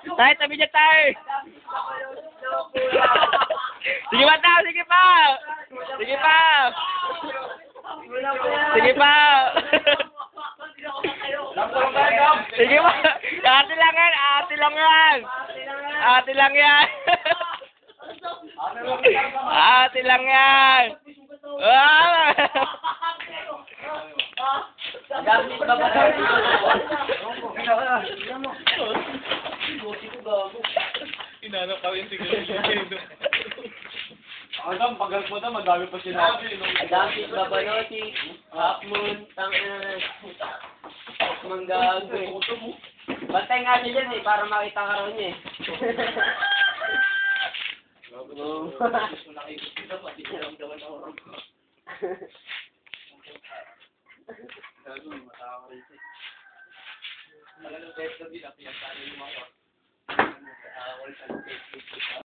Tayo, tabi niya tayo. Sige pa tayo, sige pa. Sige pa. Sige pa. Sige pa. Ate lang yan, ate lang yan. Ate lang yan. Ate lang yan. Ah! Inanap pa rin siguro. Hanggang pagal mo na, madami pa sinabi. Adami, babaloti, half moon, manggago. Bantay nga siya dyan para makita ka raw niya eh.